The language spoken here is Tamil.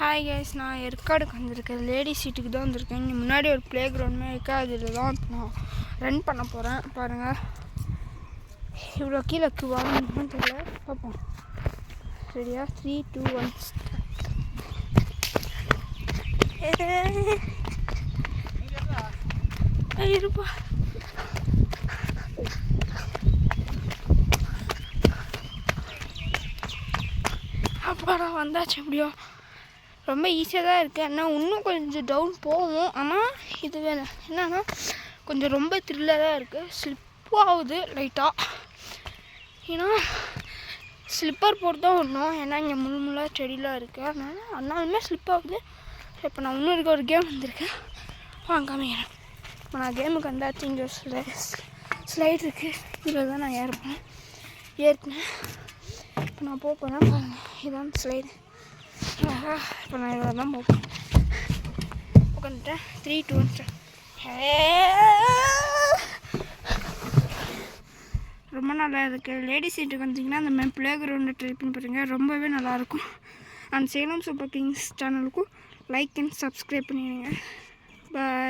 ஹாய் கைஸ், நான் ஏற்காடுக்கு வந்திருக்கேன். லேடி சீட்டுக்கு தான் வந்திருக்கேன். இங்கே முன்னாடி ஒரு ப்ளே கிரவுண்டுமே இருக்கா, அதில் தான் நான் ரன் பண்ண போகிறேன். பாருங்கள், இவ்வளோ கீழே வாங்கணும்னு தெரியல, பார்ப்போம். சரியா? 3, 2, 1 இருப்பா. அப்பாடா, வந்தாச்சு. எப்படியோ ரொம்ப ஈஸியாக தான் இருக்குது. ஆனால் இன்னும் கொஞ்சம் டவுன் போகும். ஆனால் இது வேணும் என்னன்னா, கொஞ்சம் ரொம்ப த்ரில்லராக இருக்குது. ஸ்லிப்பும் ஆகுது லைட்டாக. ஏன்னா ஸ்லிப்பர் போட்டு தான் விடணும். ஏன்னா இங்கே முள்ளாக செடியெலாம் இருக்குது. அதனாலுமே ஸ்லிப் ஆகுது. இப்போ நான் இன்னும் இருக்க ஒரு கேம் வந்திருக்கேன், வாங்காமல். இப்போ நான் கேமுக்கு வந்தாச்சு. இங்கே ஸ்லைட் இருக்குது, இதில் தான் நான் ஏறினேன். இப்போ நான் போகிறேன். பாருங்கள், இதான் ஸ்லைடு. இப்போ நான் இதில் தான் போகிறேன். உட்காந்துட்டேன். 3, 2, 1 ரொம்ப நல்லா இருக்குது. லேடி சீட்டுக்கு வந்தீங்கன்னா அந்த மாதிரி ப்ளே கிரவுண்டை ட்ரை பண்ணி பாருங்கள், ரொம்பவே நல்லாயிருக்கும். அண்ட் சேலம் சூப்பர் கிங்ஸ் சேனலுக்கும் லைக் அண்ட் சப்ஸ்கிரைப் பண்ணிடுங்க. பாய்.